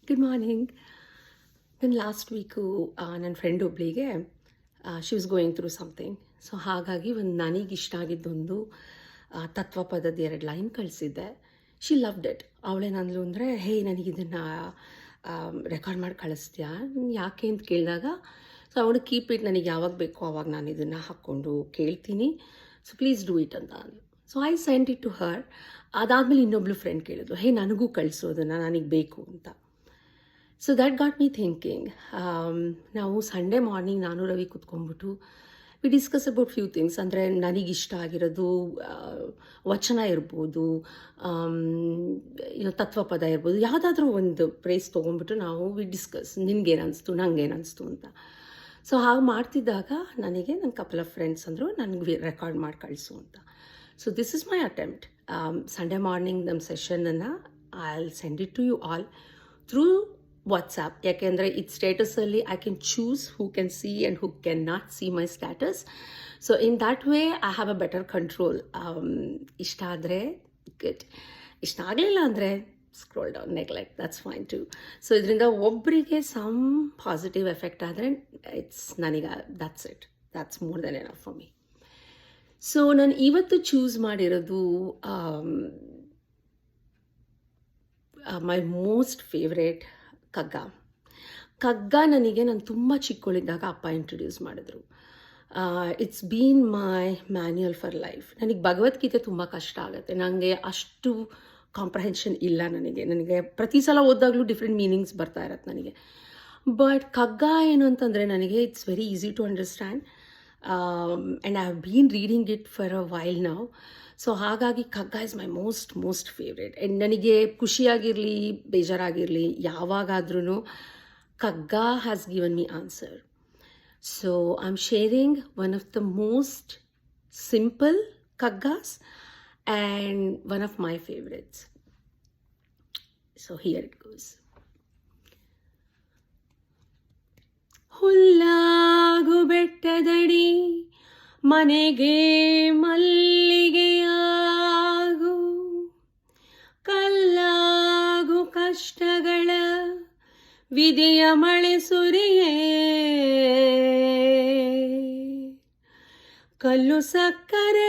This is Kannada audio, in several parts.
Good morning. ನನ್ನ ಲಾಸ್ಟ್ ವೀಕು ನನ್ನ ಫ್ರೆಂಡ್ ಒಬ್ಬಳಿಗೆ she was going through something. So ಹಾಗಾಗಿ ಒಂದು ನನಗಿಷ್ಟ ಆಗಿದ್ದೊಂದು ತತ್ವಪದದ 2 ಲೈನ್ ಕಳಿಸಿದ್ದೆ. She loved it. ಅವಳೇನಂದ್ಲು ಅಂದರೆ, ಹೇ ನನಗಿದನ್ನು ರೆಕಾರ್ಡ್ ಮಾಡಿ ಕಳಿಸ್ತೀಯಾ, ಯಾಕೆ ಅಂತ ಕೇಳಿದಾಗ, ಸೊ ಅವಳು ಕೀಪ್ ಇಟ್, ನನಗೆ ಯಾವಾಗ ಬೇಕೋ ಆವಾಗ ನಾನು ಇದನ್ನು ಹಾಕ್ಕೊಂಡು ಕೇಳ್ತೀನಿ, ಸೊ ಪ್ಲೀಸ್ ಡೂ ಇಟ್ ಅಂತ ಅಂದ್ಲು. So I sent it to her. ಅದಾದಮೇಲೆ ಇನ್ನೊಬ್ಳು ಫ್ರೆಂಡ್ ಕೇಳಿದ್ರು, ಹೇ ನನಗೂ ಕಳಿಸೋದನ್ನು, ನನಗೆ ಬೇಕು ಅಂತ. So that got me thinking. ನಾವು ಸಂಡೇ ಮಾರ್ನಿಂಗ್ ನಾನು ರವಿ ಕೂತ್ಕೊಂಡ್ಬಿಟ್ಟು we discuss about few things. ಅಂದರೆ ನನಗಿಷ್ಟ ಆಗಿರೋದು ವಚನ ಇರ್ಬೋದು, ತತ್ವಪದ ಇರ್ಬೋದು, ಯಾವುದಾದ್ರೂ ಒಂದು ಪ್ರೇಸ್ ತೊಗೊಂಡ್ಬಿಟ್ಟು ನಾವು ವಿ ಡಿಸ್ಕಸ್, ನಿನ್ಗೇನು ಅನಿಸ್ತು, ನಂಗೇನು ಅನಿಸ್ತು ಅಂತ. ಸೊ ಹಾಗೆ ಮಾಡ್ತಿದ್ದಾಗ ನನಗೆ ನನ್ನ ಕಪಲ್ ಆಫ್ ಫ್ರೆಂಡ್ಸ್ ಅಂದರು, ನನಗೆ ರೆಕಾರ್ಡ್ ಮಾಡಿ ಕಳಿಸು ಅಂತ. So this is my attempt. Sunday morning ನಮ್ಮ ಸೆಷನನ್ನು I will send it to you all through WhatsApp. ಯಾಕೆಂದರೆ ಇದು ಸ್ಟೇಟಸಲ್ಲಿ I can choose who can see and who can not see my status. So in that way I have a better control. ಇಷ್ಟ ಆದರೆ ಗುಡ್, ಇಷ್ಟ ಆಗಲಿಲ್ಲ ಅಂದರೆ scroll down, neglect, that's fine too. So ಇದರಿಂದ ಒಬ್ಬರಿಗೆ ಸಮ್ ಪಾಸಿಟಿವ್ ಎಫೆಕ್ಟ್ ಆದರೆ ಇಟ್ಸ್ ನನಗೆ that's it, that's more than enough for me. So ನಾನು ಇವತ್ತು ಚೂಸ್ ಮಾಡಿರೋದು ಮೈ ಮೋಸ್ಟ್ ಫೇವ್ರೇಟ್ ಕಗ್ಗ. ನನಗೆ ನಾನು ತುಂಬ ಚಿಕ್ಕವಳಿದ್ದಾಗ ಅಪ್ಪ ಇಂಟ್ರೊಡ್ಯೂಸ್ ಮಾಡಿದ್ರು. It's been my manual for life. ನನಗೆ ಭಗವದ್ಗೀತೆ ತುಂಬ ಕಷ್ಟ ಆಗುತ್ತೆ, ನನಗೆ ಅಷ್ಟು ಕಾಂಪ್ರಹೆನ್ಷನ್ ಇಲ್ಲ. ನನಗೆ ಪ್ರತಿ ಸಲ ಓದಾಗಲೂ ಡಿಫ್ರೆಂಟ್ ಮೀನಿಂಗ್ಸ್ ಬರ್ತಾ ಇರತ್ತೆ ನನಗೆ. ಬಟ್ ಕಗ್ಗ ಏನು ಅಂತಂದರೆ ನನಗೆ it's very easy to understand, and I have been reading it for a while now. So ಹಾಗಾಗಿ Kagga is my most favourite. And ನನಗೆ ಖುಷಿಯಾಗಿರಲಿ ಬೇಜಾರಾಗಿರಲಿ ಯಾವಾಗಾದ್ರೂ Kagga has given me answer. So I am sharing one of the most simple Kaggas and one of my favourites. So here it goes. ಹುಲ್ಲಾಗು ಬೆಟ್ಟದಡಿ ಮನೆಗೆ ಮಲ್ಲಿಗೆಯಾಗು, ಕಲ್ಲಾಗು ಕಷ್ಟಗಳ ವಿಧಿಯ ಮಳೆ ಸುರಿಯೇ, ಕಲ್ಲು ಸಕ್ಕರೆಯಾಗು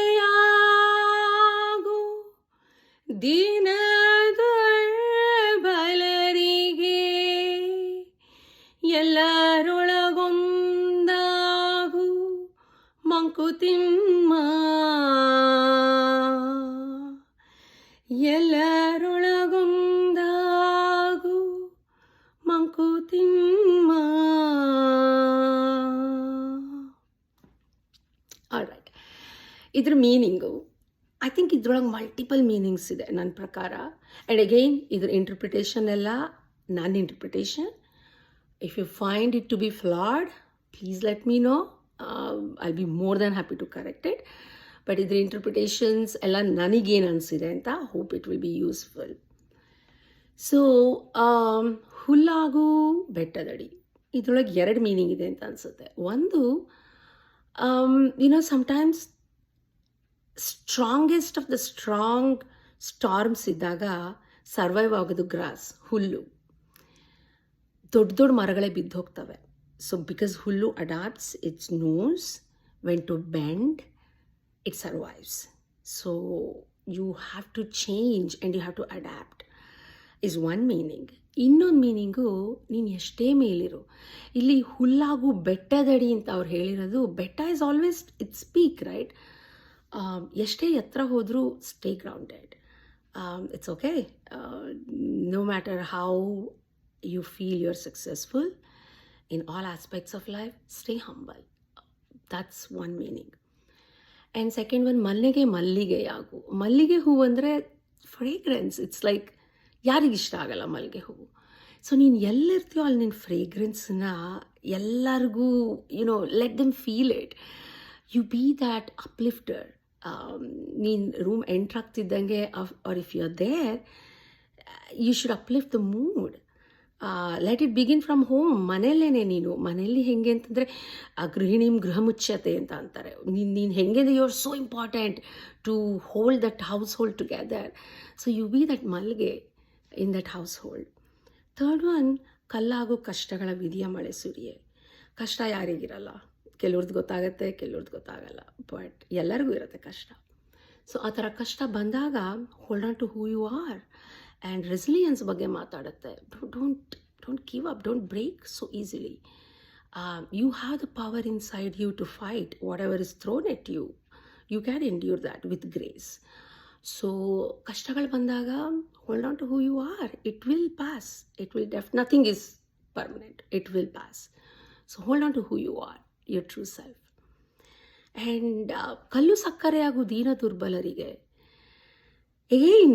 ದೀನದ ಬಲರಿಗೆ, ಎಲ್ಲರೊಳಗೊಂದಾಗು ಮಂಕುತಿಮ್ಮ, ಎಲ್ಲರೊಳಗೊಂದಾಗು ಮಂಕುತಿಮ್ಮ. ಆಲ್ರೈಟ್, ಇದ್ರ ಮೀನಿಂಗು ಐ ಥಿಂಕ್ ಇದ್ರೊಳಗೆ ಮಲ್ಟಿಪಲ್ ಮೀನಿಂಗ್ಸ್ ಇದೆ ನನ್ನ ಪ್ರಕಾರ. ಆ್ಯಂಡ್ ಅಗೈನ್ ಇದ್ರ ಇಂಟರ್ಪ್ರಿಟೇಷನ್ ಎಲ್ಲ ನನ್ನ interpretation. If you find it to be flawed, please let me know. I'll be more than happy to correct it. But idra interpretations ella nanigenu aniside anta hope it will be useful. So ಹುಲ್ಲಾಗು ಬೆಟ್ಟದಡಿ ಇದ್ರೊಳಗೆ 2 ಮೀನಿಂಗ್ ಇದೆ ಅಂತ ಅನ್ಸುತ್ತೆ. ಒಂದು, sometimes strongest of the strong storms ಇದ್ದಾಗ ಸರ್ವೈವ್ ಆಗೋದು ಗ್ರಾಸ್, ಹುಲ್ಲು. ದೊಡ್ಡ ಮರಗಳೇ ಬಿದ್ದು ಹೋಗ್ತವೆ. ಸೊ ಬಿಕಾಸ್ ಹುಲ್ಲು adapts it's knows when to bend, it survives. So you have to change and you have to adapt is one meaning. ಇನ್ನೊಂದು ಮೀನಿಂಗು, ನೀನು ಎಷ್ಟೇ ಮೇಲಿರು, ಇಲ್ಲಿ ಹುಲ್ಲಾಗು ಬೆಟ್ಟದಡಿ ಅಂತ ಅವ್ರು ಹೇಳಿರೋದು, ಬೆಟ್ಟ is always its peak, right? ಎಷ್ಟೇ ಎತ್ತರ ಹೋದರೂ stay grounded. It's okay, no matter how you feel you're successful in all aspects of life, stay humble. That's one meaning. And second one, ಮಲ್ಲಿಗೆಯಾಗು. ಮಲ್ಲಿಗೆ ಹೂವು ಅಂದರೆ ಫ್ರೇಗ್ರೆನ್ಸ್. ಇಟ್ಸ್ ಲೈಕ್, ಯಾರಿಗಿಷ್ಟ ಆಗಲ್ಲ ಮಲ್ಲಿಗೆ ಹೂವು? ಸೊ ನೀನು ಎಲ್ಲಿರ್ತೀಯೋ ಅಲ್ಲಿ ನಿನ್ನ ಫ್ರೇಗ್ರೆನ್ಸನ್ನ ಎಲ್ಲರಿಗೂ let them feel it. You be that uplifter. ನೀನು ರೂಮ್ ಎಂಟ್ರ್ ಆಗ್ತಿದ್ದಂಗೆ or if you are there, you should uplift the mood. Let it begin from home. ಮನೆಯಲ್ಲೇ ನೀನು ಮನೆಯಲ್ಲಿ ಹೆಂಗೆ ಅಂತಂದರೆ ಗೃಹಿಣೀಂ ಗೃಹ ಮುಚ್ಚತೆ ಅಂತ ಅಂತಾರೆ. ನೀನು ಹೆಂಗೆ, you are so important to hold that household together. So you be that ಮಲ್ಗೆ in that household. Third one, ಕಲ್ಲಾಗೋ ಕಷ್ಟಗಳ ವಿಧಿಯ ಮಳೆ ಸುರಿಯೇ. ಕಷ್ಟ ಯಾರಿಗಿರಲ್ಲ, ಕೆಲವ್ರದ್ದು ಗೊತ್ತಾಗತ್ತೆ, ಕೆಲವ್ರದ್ದು ಗೊತ್ತಾಗಲ್ಲ, ಬಟ್ ಎಲ್ಲರಿಗೂ ಇರುತ್ತೆ ಕಷ್ಟ. ಸೊ ಆ ಥರ ಕಷ್ಟ ಬಂದಾಗ hold on to who you are. And resilience ಬಗ್ಗೆ ಮಾತಾಡುತ್ತೆ. Don't give up, don't break so easily. You have the power inside you to fight whatever is thrown at you. You can endure that with grace. So ಕಷ್ಟಗಳು ಬಂದಾಗ hold on to who you are. It will pass. It will nothing is permanent. It will pass. So hold on to who you are, your true self. And ಕಲ್ಲು ಸಕ್ಕರೆಯಾಗು ದೀನ ದುರ್ಬಲರಿಗೆ. Again,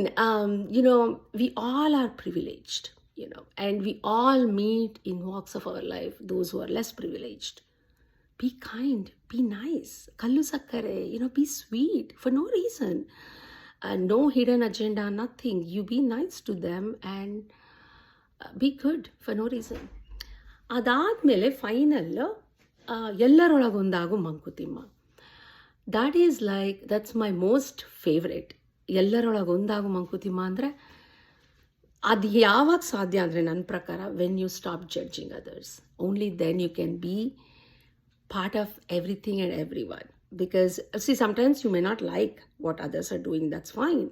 we all are privileged. And we all meet in walks of our life those who are less privileged. Be kind, be nice. Kallu sakkare, be sweet for no reason. No hidden agenda, nothing. You be nice to them and be good for no reason. ಅದಾದಮೇಲೆ ಫೈನಲ್ ಎಲ್ಲರೊಳಗೊಂದಾಗು Mankutimma. that's my most favorite. ಎಲ್ಲರೊಳಗೊಂದಾಗು ಮಂಕುತಿಮ್ಮ ಅಂದರೆ ಅದು ಯಾವಾಗ ಸಾಧ್ಯ ಅಂದರೆ ನನ್ನ ಪ್ರಕಾರ when you stop judging others, only then you can be part of everything and everyone. Because sometimes you may not like what others are doing, that's fine,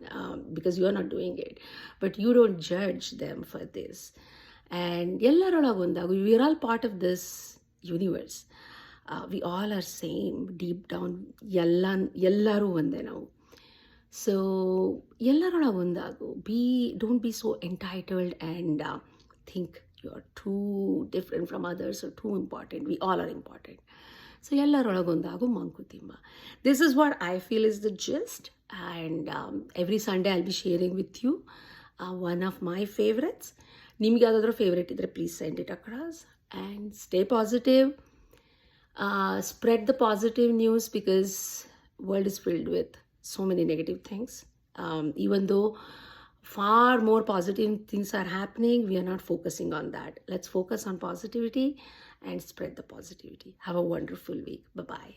because you are not doing it, but you don't judge them for this. And ಎಲ್ಲರೊಳಗೊಂದಾಗು, we are all part of this universe. We all are same deep down. ಎಲ್ಲರೂ ಒಂದೇ ನಾವು. So ಎಲ್ಲರೊಳಗೊಂದಾಗು. Don't be so entitled and think you are too different from others or too important. We all are important. So ಎಲ್ಲರೊಳಗೊಂದಾಗು Mankutimma. This is what I feel is the gist. And every Sunday I'll be sharing with you one of my favorites. ನಿಮ್ಗೆ ಯಾವುದಾದ್ರೂ ಫೇವ್ರೇಟ್ ಇದ್ದರೆ please send it across. And stay positive. Spread the positive news, because world is filled with so many negative things. Even though far more positive things are happening, we are not focusing on that. Let's focus on positivity and spread the positivity. Have a wonderful week. Bye-bye.